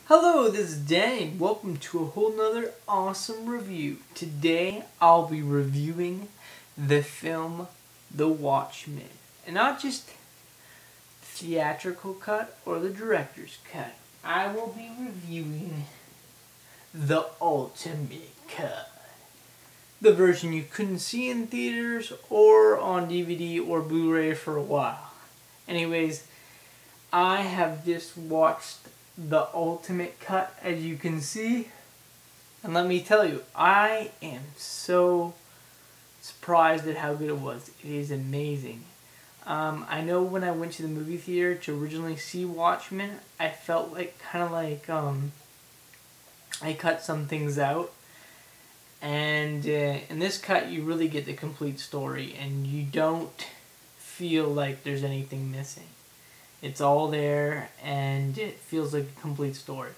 Hello, this is Danny. Welcome to a whole nother awesome review. Today I'll be reviewing the film The Watchmen. And not just theatrical cut or the director's cut. I will be reviewing the Ultimate Cut. The version you couldn't see in theaters or on DVD or Blu-ray for a while. Anyways, I have just watched the Ultimate Cut, as you can see, and let me tell you, I am so surprised at how good it was. It is amazing. I know when I went to the movie theater to originally see Watchmen, I felt like I cut some things out, and in this cut you really get the complete story and you don't feel like there's anything missing. It's all there, and it feels like a complete story.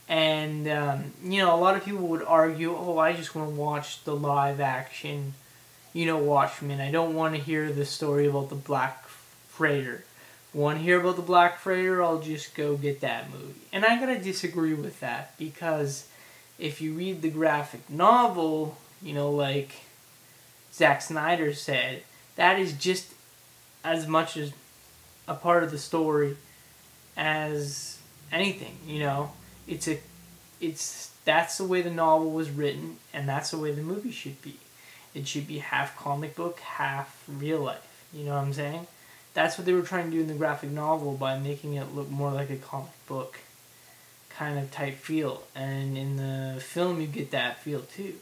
And, you know, a lot of people would argue, oh, I just want to watch the live action, you know, Watchmen. I don't want to hear the story about the Black Freighter. Want to hear about the Black Freighter, I'll just go get that movie. And I gotta disagree with that, because if you read the graphic novel, you know, like Zack Snyder said, that is just as much as a part of the story as anything, you know. That's the way the novel was written, and that's the way the movie should be. It should be half comic book, half real life. You know what I'm saying? That's what they were trying to do in the graphic novel by making it look more like a comic book kind of type feel. And in the film you get that feel too.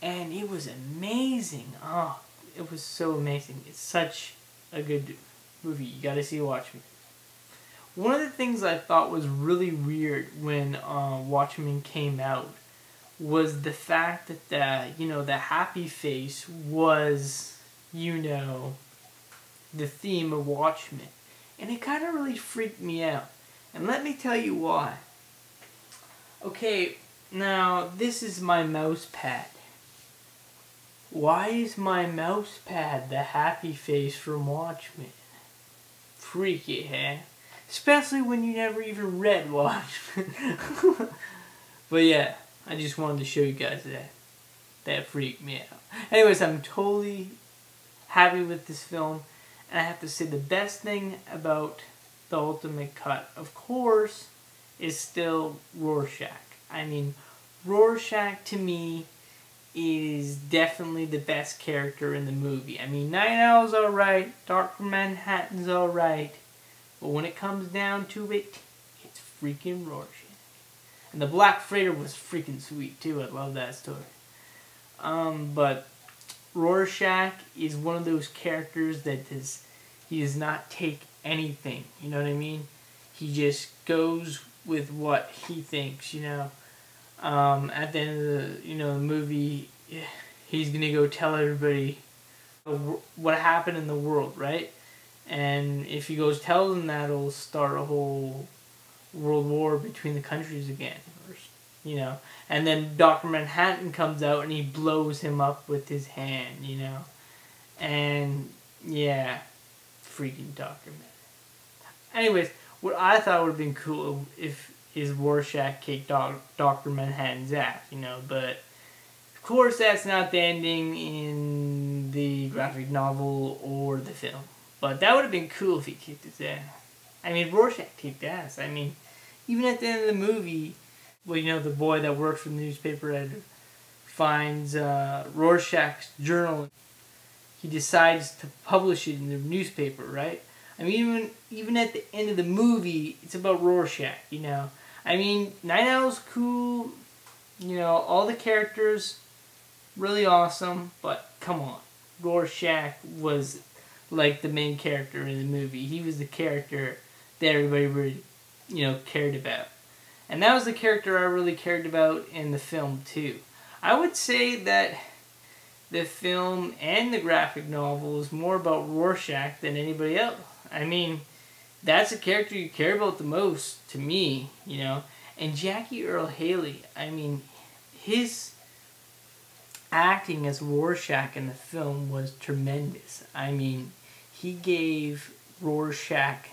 And it was amazing. Oh, it was so amazing. It's such a good movie. You gotta see Watchmen. One of the things I thought was really weird when Watchmen came out was the fact that the happy face was, you know, the theme of Watchmen. And it kind of really freaked me out. And let me tell you why. Okay, now this is my mouse pad. Why is my mouse pad the happy face from Watchmen? Freaky, huh? Especially when you never even read Watchmen. But yeah, I just wanted to show you guys that. That freaked me out. Anyways, I'm totally happy with this film. And I have to say the best thing about the Ultimate Cut, of course, is still Rorschach. I mean, Rorschach to me is definitely the best character in the movie. I mean, Night Owl's alright, Dr. Manhattan's alright, but when it comes down to it, it's freaking Rorschach. And the Black Freighter was freaking sweet too. I love that story. But Rorschach is one of those characters that he does not take anything. You know what I mean? He just goes with what he thinks. You know. At the end of the movie, he's gonna go tell everybody what happened in the world, right? And if he goes tell them that, it'll start a whole world war between the countries again, you know. And then Dr. Manhattan comes out and he blows him up with his hand, you know. And yeah, freaking Dr. Manhattan. Anyways, what I thought would have been cool if Rorschach kicked Dr. Manhattan's ass, you know, but of course that's not the ending in the graphic novel or the film. But that would have been cool if he kicked his ass. I mean, Rorschach kicked ass. I mean, even at the end of the movie, well, you know, the boy that works for the newspaper editor finds Rorschach's journal. He decides to publish it in the newspaper, right? I mean, even at the end of the movie, it's about Rorschach, you know. I mean, Night Owl's cool, you know, all the characters, really awesome, but come on. Rorschach was like the main character in the movie. He was the character that everybody really, you know, cared about. And that was the character I really cared about in the film, too. I would say that the film and the graphic novel is more about Rorschach than anybody else. I mean, that's the character you care about the most, to me, you know. And Jackie Earle Haley, I mean, his acting as Rorschach in the film was tremendous. I mean, he gave Rorschach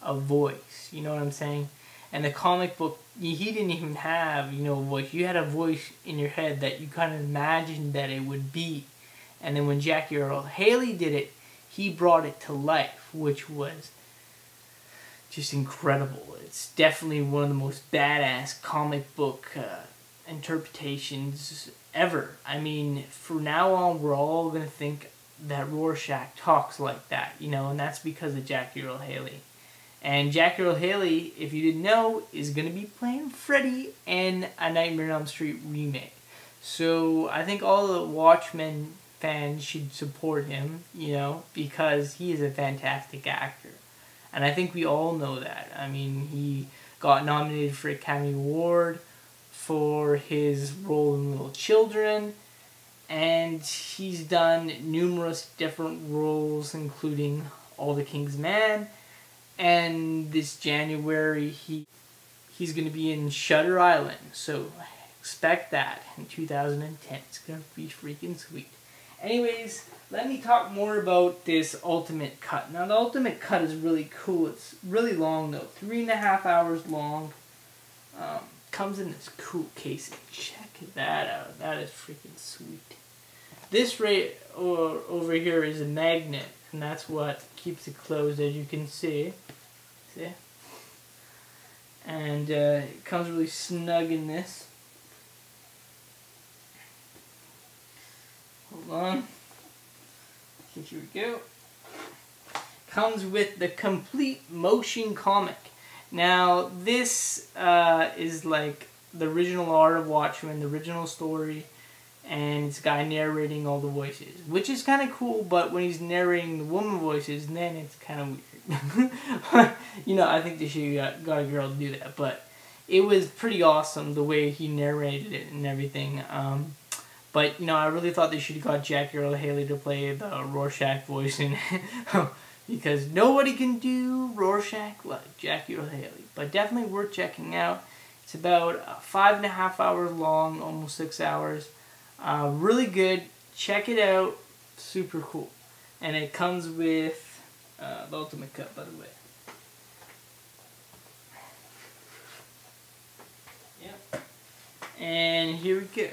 a voice, you know what I'm saying? And the comic book, he didn't even have, you know, a voice. You had a voice in your head that you kind of imagined that it would be. And then when Jackie Earle Haley did it, he brought it to life, which was just incredible. It's definitely one of the most badass comic book interpretations ever. I mean, from now on, we're all going to think that Rorschach talks like that, you know, and that's because of Jackie Earle Haley. And Jackie Earle Haley, if you didn't know, is going to be playing Freddy in a Nightmare on Elm Street remake. So I think all the Watchmen fans should support him, you know, because he is a fantastic actor. And I think we all know that. I mean, he got nominated for Academy Award for his role in Little Children, and he's done numerous different roles, including All the King's Man, and this January he's going to be in Shutter Island, so expect that in 2010. It's going to be freaking sweet. Anyways, let me talk more about this Ultimate Cut. Now, the Ultimate Cut is really cool. It's really long, though. 3.5 hours long. Comes in this cool casing. Check that out. That is freaking sweet. This right over here is a magnet, and that's what keeps it closed, as you can see. See? And it comes really snug in this. Hold on. Here we go. Comes with the complete motion comic. Now, this is like the original art of Watchmen, the original story, and it's a guy narrating all the voices, which is kind of cool, but when he's narrating the woman voices, then it's kind of weird. You know, I think they should got a girl to do that, but it was pretty awesome the way he narrated it and everything. But, you know, I really thought they should have got Jackie Earle Haley to play the Rorschach voice in it. Because nobody can do Rorschach like Jackie Earle Haley. But definitely worth checking out. It's about 5.5 hours long, almost 6 hours. Really good. Check it out. Super cool. And it comes with the Ultimate Cut, by the way. Yep. And here we go.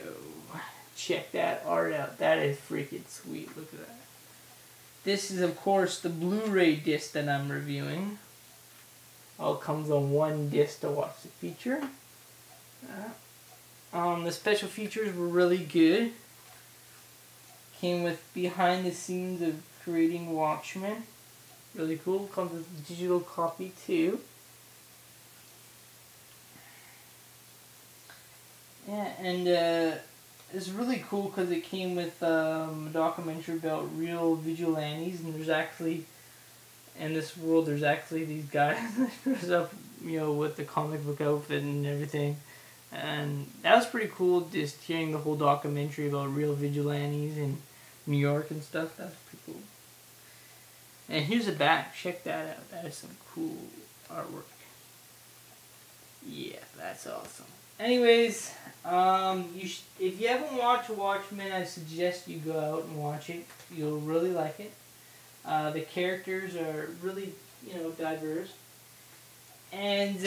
Check that art out. That is freaking sweet. Look at that. This is, of course, the Blu-ray disc that I'm reviewing. All comes on one disc to watch the feature. The special features were really good. Came with behind the scenes of creating Watchmen. Really cool. Comes with a digital copy too. Yeah, and it's really cool because it came with a documentary about real vigilantes, and there's actually, in this world, there's actually these guys that dress up, you know, with the comic book outfit and everything. And that was pretty cool, just hearing the whole documentary about real vigilantes in New York and stuff. That was pretty cool. And here's the back. Check that out. That is some cool artwork. Yeah, that's awesome. Anyways, if you haven't watched Watchmen, I suggest you go out and watch it. You'll really like it. The characters are really, you know, diverse. And,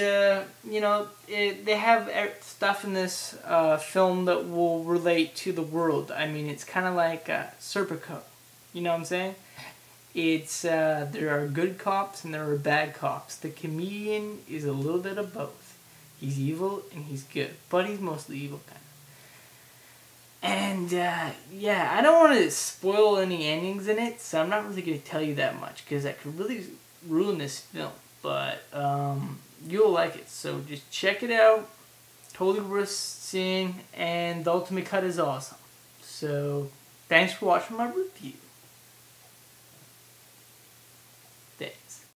you know, they have stuff in this film that will relate to the world. I mean, it's kind of like Serpico. You know what I'm saying? It's, there are good cops and there are bad cops. The comedian is a little bit of both. He's evil and he's good, but he's mostly evil kind of. And yeah, I don't want to spoil any endings in it, so I'm not really going to tell you that much because that could really ruin this film. But you'll like it, so just check it out. Totally worth seeing, and the Ultimate Cut is awesome. So thanks for watching my review.